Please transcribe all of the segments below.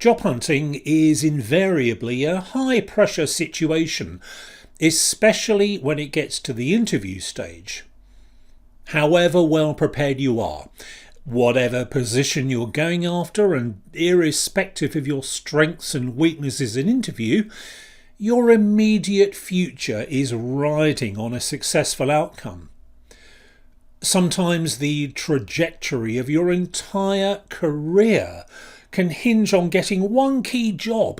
Job hunting is invariably a high-pressure situation, especially when it gets to the interview stage. However well prepared you are, whatever position you're going after, and irrespective of your strengths and weaknesses in interview, your immediate future is riding on a successful outcome. Sometimes the trajectory of your entire career can hinge on getting one key job.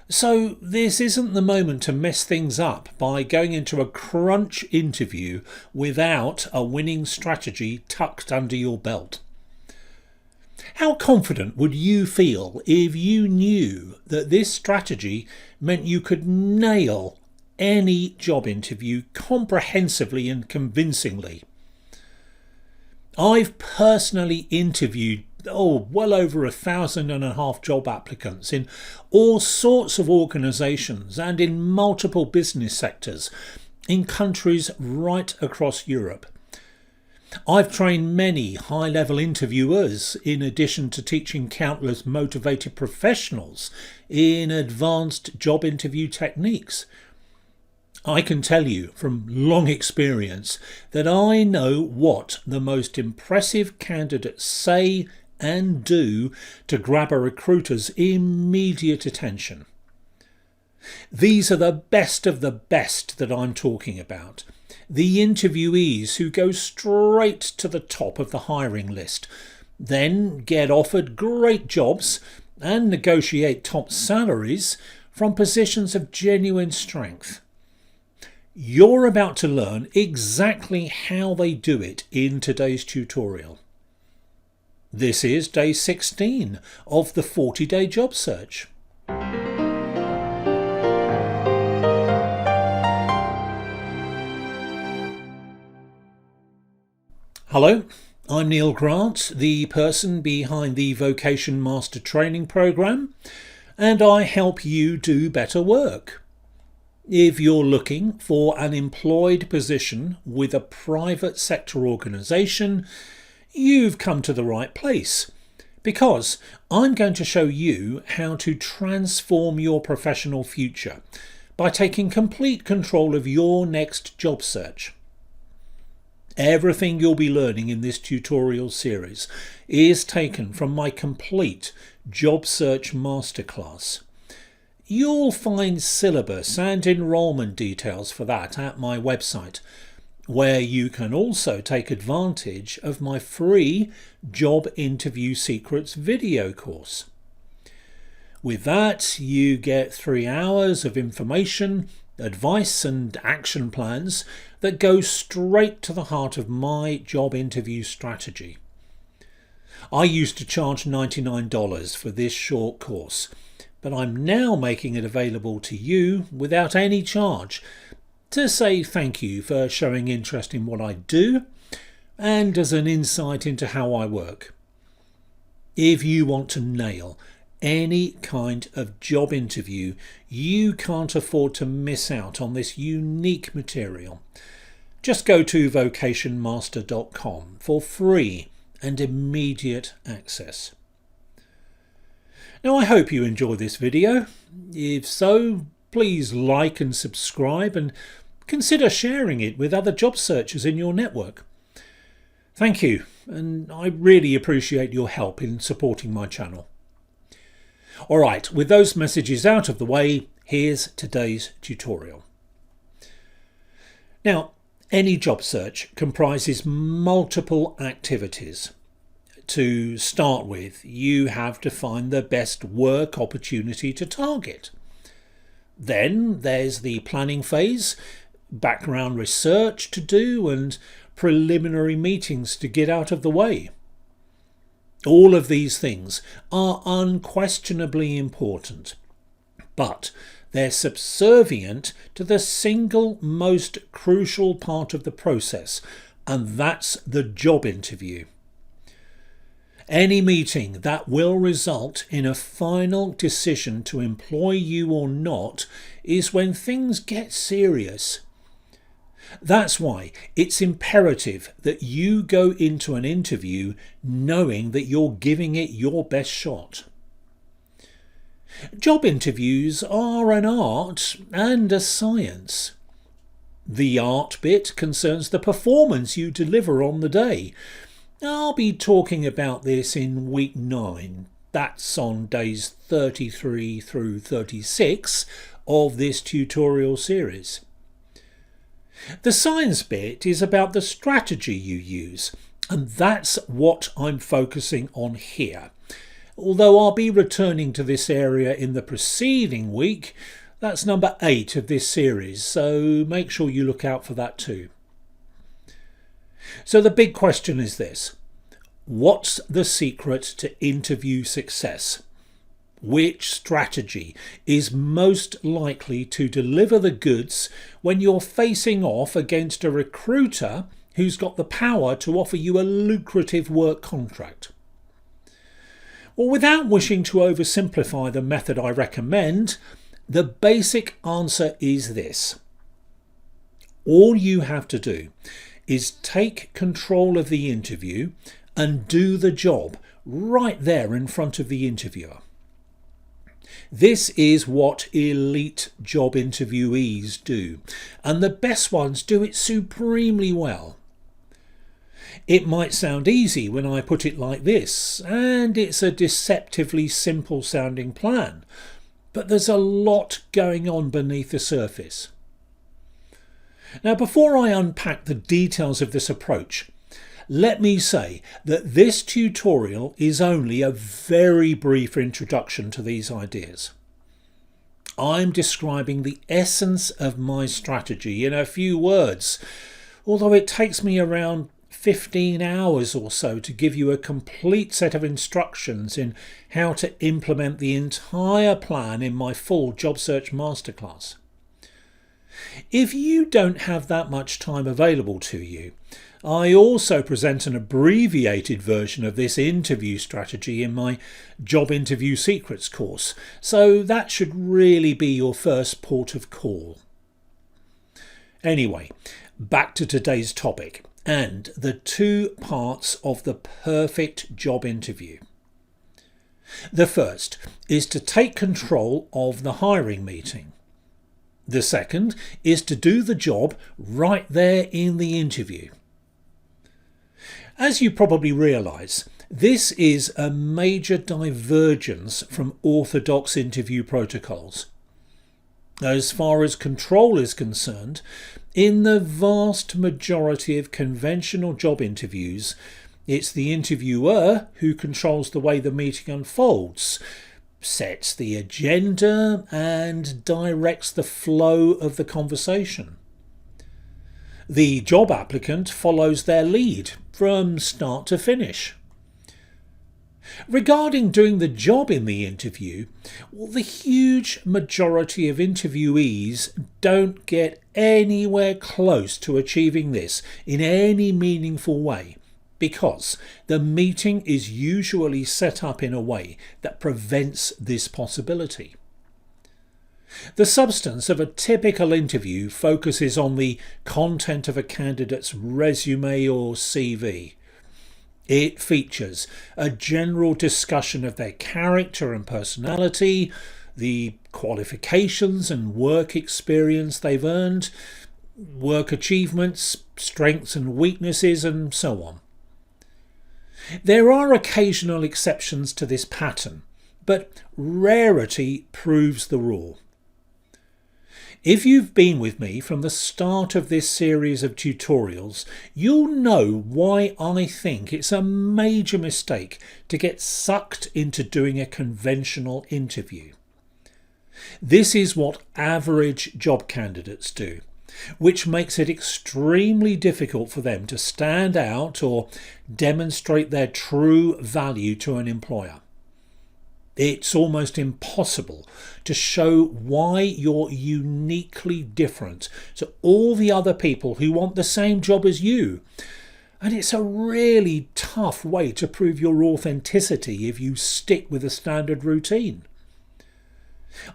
So this isn't the moment to mess things up by going into a crunch interview without a winning strategy tucked under your belt. How confident would you feel if you knew that this strategy meant you could nail any job interview comprehensively and convincingly? I've personally interviewed well over 1,500 job applicants in all sorts of organisations and in multiple business sectors in countries right across Europe. I've trained many high-level interviewers in addition to teaching countless motivated professionals in advanced job interview techniques. I can tell you from long experience that I know what the most impressive candidates say and do to grab a recruiter's immediate attention. These are the best of the best that I'm talking about. The interviewees who go straight to the top of the hiring list, then get offered great jobs and negotiate top salaries from positions of genuine strength. You're about to learn exactly how they do it in today's tutorial. This is day 16 of the 40-day job search. Hello, I'm Neil Grant, the person behind the Vocation Master Training Programme, and I help you do better work. If you're looking for an employed position with a private sector organisation, you've come to the right place, because I'm going to show you how to transform your professional future by taking complete control of your next job search. Everything you'll be learning in this tutorial series is taken from my complete job search masterclass. You'll find syllabus and enrolment details for that at my website, where you can also take advantage of my free Job Interview Secrets video course. With that, you get 3 hours of information, advice and action plans that go straight to the heart of my job interview strategy. I used to charge $99 for this short course, but I'm now making it available to you without any charge, to say thank you for showing interest in what I do and as an insight into how I work. If you want to nail any kind of job interview, you can't afford to miss out on this unique material. Just go to vocationmaster.com for free and immediate access. Now, I hope you enjoy this video. If so, please like and subscribe and consider sharing it with other job searchers in your network. Thank you, and I really appreciate your help in supporting my channel. Alright, with those messages out of the way, here's today's tutorial. Now, any job search comprises multiple activities. To start with, you have to find the best work opportunity to target. Then there's the planning phase, background research to do, and preliminary meetings to get out of the way. All of these things are unquestionably important, but they're subservient to the single most crucial part of the process, and that's the job interview. Any meeting that will result in a final decision to employ you or not is when things get serious. That's why it's imperative that you go into an interview knowing that you're giving it your best shot. Job interviews are an art and a science. The art bit concerns the performance you deliver on the day. I'll be talking about this in week 9. That's on days 33 through 36 of this tutorial series. The science bit is about the strategy you use, and that's what I'm focusing on here. Although I'll be returning to this area in the preceding week. That's number 8 of this series, so make sure you look out for that too. So the big question is this: what's the secret to interview success? Which strategy is most likely to deliver the goods when you're facing off against a recruiter who's got the power to offer you a lucrative work contract? Well, without wishing to oversimplify the method I recommend, the basic answer is this. All you have to do is take control of the interview and do the job right there in front of the interviewer. This is what elite job interviewees do, and the best ones do it supremely well. It might sound easy when I put it like this, and it's a deceptively simple sounding plan, but there's a lot going on beneath the surface. Now, before I unpack the details of this approach, let me say that this tutorial is only a very brief introduction to these ideas. I'm describing the essence of my strategy in a few words, although it takes me around 15 hours or so to give you a complete set of instructions in how to implement the entire plan in my full job search masterclass. If you don't have that much time available to you, I also present an abbreviated version of this interview strategy in my Job Interview Secrets course, so that should really be your first port of call. Anyway, back to today's topic and the 2 parts of the perfect job interview. The first is to take control of the hiring meeting. The second is to do the job right there in the interview. As you probably realise, this is a major divergence from orthodox interview protocols. As far as control is concerned, in the vast majority of conventional job interviews, it's the interviewer who controls the way the meeting unfolds, sets the agenda, and directs the flow of the conversation. The job applicant follows their lead from start to finish. Regarding doing the job in the interview, well, the huge majority of interviewees don't get anywhere close to achieving this in any meaningful way, because the meeting is usually set up in a way that prevents this possibility. The substance of a typical interview focuses on the content of a candidate's resume or CV. It features a general discussion of their character and personality, the qualifications and work experience they've earned, work achievements, strengths and weaknesses, and so on. There are occasional exceptions to this pattern, but rarity proves the rule. If you've been with me from the start of this series of tutorials, you'll know why I think it's a major mistake to get sucked into doing a conventional interview. This is what average job candidates do, which makes it extremely difficult for them to stand out or demonstrate their true value to an employer. It's almost impossible to show why you're uniquely different to all the other people who want the same job as you. And it's a really tough way to prove your authenticity if you stick with a standard routine.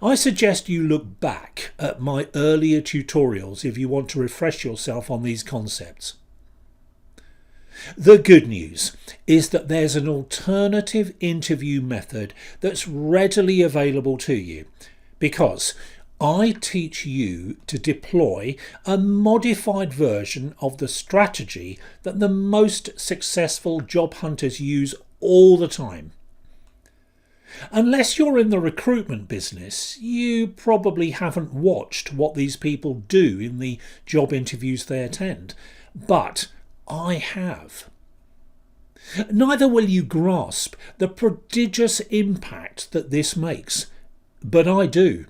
I suggest you look back at my earlier tutorials if you want to refresh yourself on these concepts. The good news is that there's an alternative interview method that's readily available to you, because I teach you to deploy a modified version of the strategy that the most successful job hunters use all the time. Unless you're in the recruitment business, you probably haven't watched what these people do in the job interviews they attend, but I have. Neither will you grasp the prodigious impact that this makes, but I do.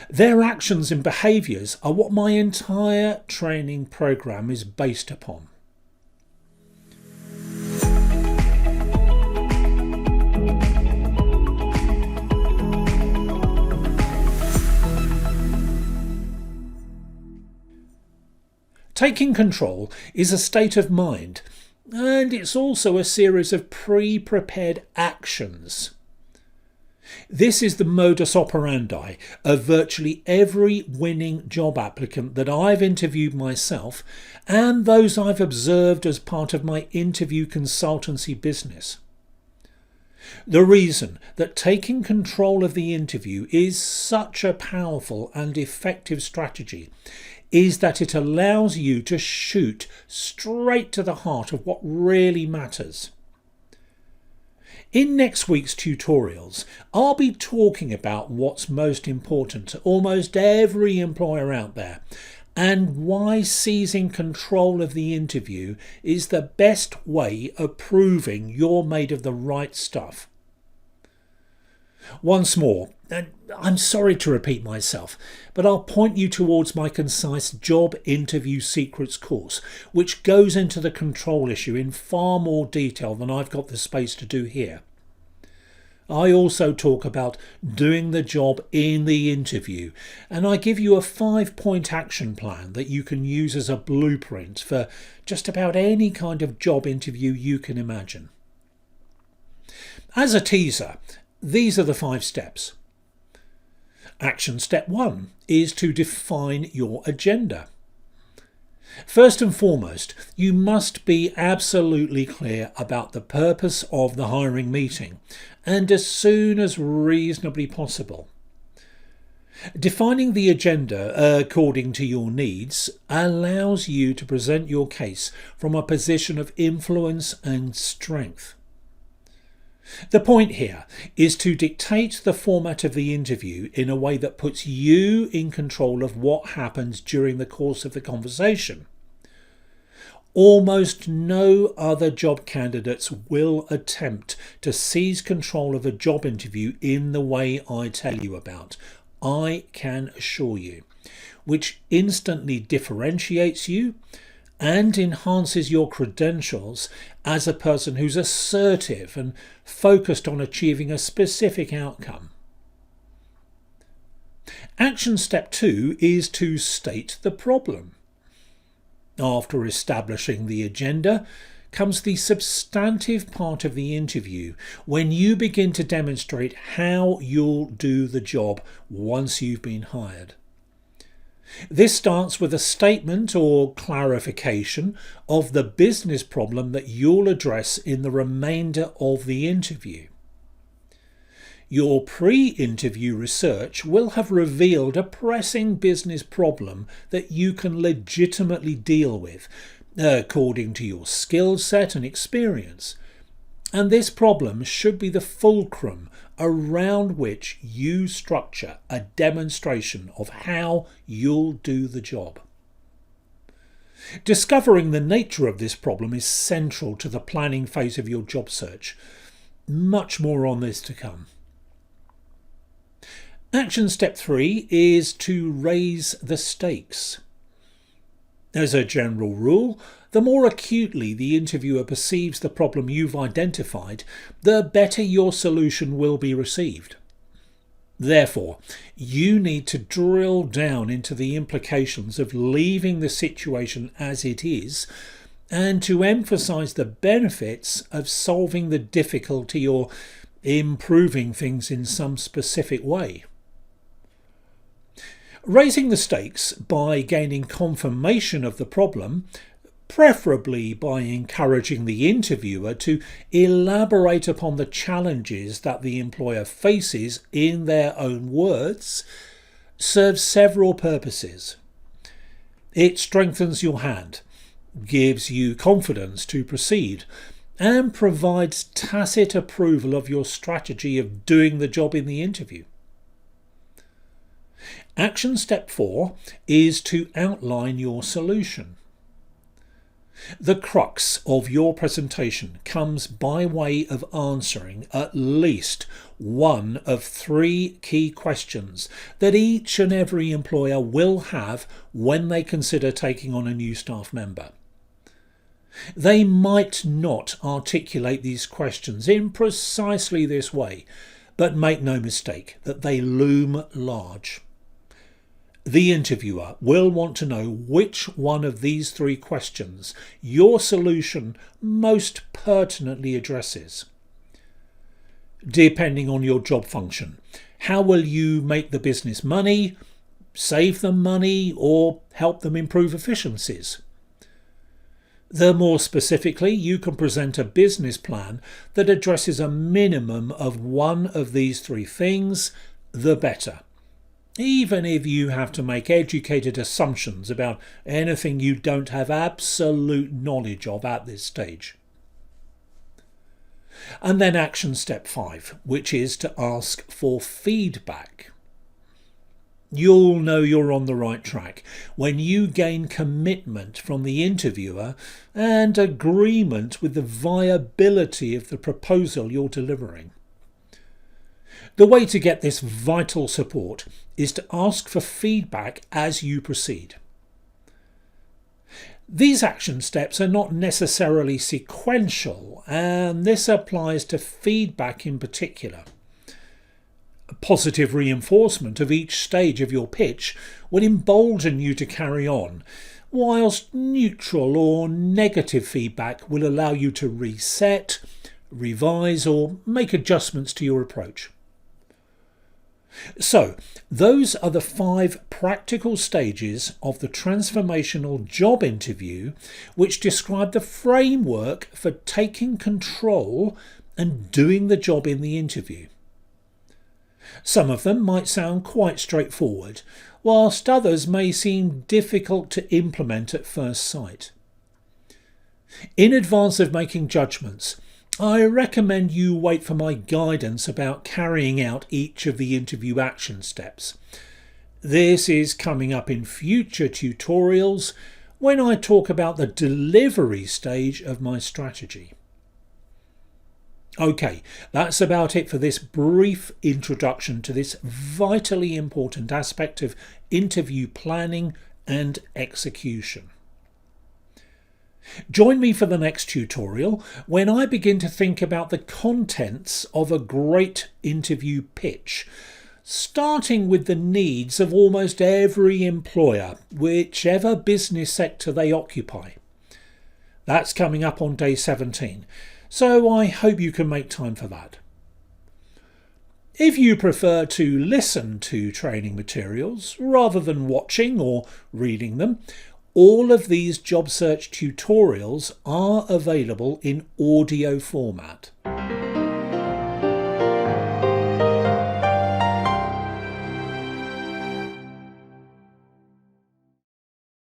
Their actions and behaviours are what my entire training programme is based upon. Taking control is a state of mind, and it's also a series of pre-prepared actions. This is the modus operandi of virtually every winning job applicant that I've interviewed myself and those I've observed as part of my interview consultancy business. The reason that taking control of the interview is such a powerful and effective strategy is that it allows you to shoot straight to the heart of what really matters. In next week's tutorials, I'll be talking about what's most important to almost every employer out there and why seizing control of the interview is the best way of proving you're made of the right stuff. Once more, and I'm sorry to repeat myself, but I'll point you towards my concise job interview secrets course, which goes into the control issue in far more detail than I've got the space to do here. I also talk about doing the job in the interview, and I give you a 5-point action plan that you can use as a blueprint for just about any kind of job interview you can imagine. As a teaser, these are the 5 steps. Action step 1 is to define your agenda. First and foremost, you must be absolutely clear about the purpose of the hiring meeting, and as soon as reasonably possible. Defining the agenda according to your needs allows you to present your case from a position of influence and strength. The point here is to dictate the format of the interview in a way that puts you in control of what happens during the course of the conversation. Almost no other job candidates will attempt to seize control of a job interview in the way I tell you about, I can assure you, which instantly differentiates you and enhances your credentials as a person who's assertive and focused on achieving a specific outcome. Action step 2 is to state the problem. After establishing the agenda comes the substantive part of the interview, when you begin to demonstrate how you'll do the job once you've been hired. This starts with a statement or clarification of the business problem that you'll address in the remainder of the interview. Your pre-interview research will have revealed a pressing business problem that you can legitimately deal with, according to your skill set and experience. And this problem should be the fulcrum around which you structure a demonstration of how you'll do the job. Discovering the nature of this problem is central to the planning phase of your job search. Much more on this to come. Action step 3 is to raise the stakes. As a general rule, the more acutely the interviewer perceives the problem you've identified, the better your solution will be received. Therefore, you need to drill down into the implications of leaving the situation as it is and to emphasize the benefits of solving the difficulty or improving things in some specific way. Raising the stakes by gaining confirmation of the problem preferably by encouraging the interviewer to elaborate upon the challenges that the employer faces in their own words, serves several purposes. It strengthens your hand, gives you confidence to proceed, and provides tacit approval of your strategy of doing the job in the interview. Action step 4 is to outline your solution. The crux of your presentation comes by way of answering at least one of 3 key questions that each and every employer will have when they consider taking on a new staff member. They might not articulate these questions in precisely this way, but make no mistake that they loom large. The interviewer will want to know which one of these 3 questions your solution most pertinently addresses. Depending on your job function, how will you make the business money, save them money, or help them improve efficiencies? The more specifically you can present a business plan that addresses a minimum of one of these 3 things, the better. Even if you have to make educated assumptions about anything you don't have absolute knowledge of at this stage. And then action step 5, which is to ask for feedback. You'll know you're on the right track when you gain commitment from the interviewer and agreement with the viability of the proposal you're delivering. The way to get this vital support is to ask for feedback as you proceed. These action steps are not necessarily sequential, and this applies to feedback in particular. Positive reinforcement of each stage of your pitch will embolden you to carry on, whilst neutral or negative feedback will allow you to reset, revise, or make adjustments to your approach. So, those are the 5 practical stages of the transformational job interview, which describe the framework for taking control and doing the job in the interview. Some of them might sound quite straightforward, whilst others may seem difficult to implement at first sight. In advance of making judgments, I recommend you wait for my guidance about carrying out each of the interview action steps. This is coming up in future tutorials when I talk about the delivery stage of my strategy. Okay, that's about it for this brief introduction to this vitally important aspect of interview planning and execution. Join me for the next tutorial when I begin to think about the contents of a great interview pitch, starting with the needs of almost every employer, whichever business sector they occupy. That's coming up on day 17, so I hope you can make time for that. If you prefer to listen to training materials rather than watching or reading them, all of these job search tutorials are available in audio format.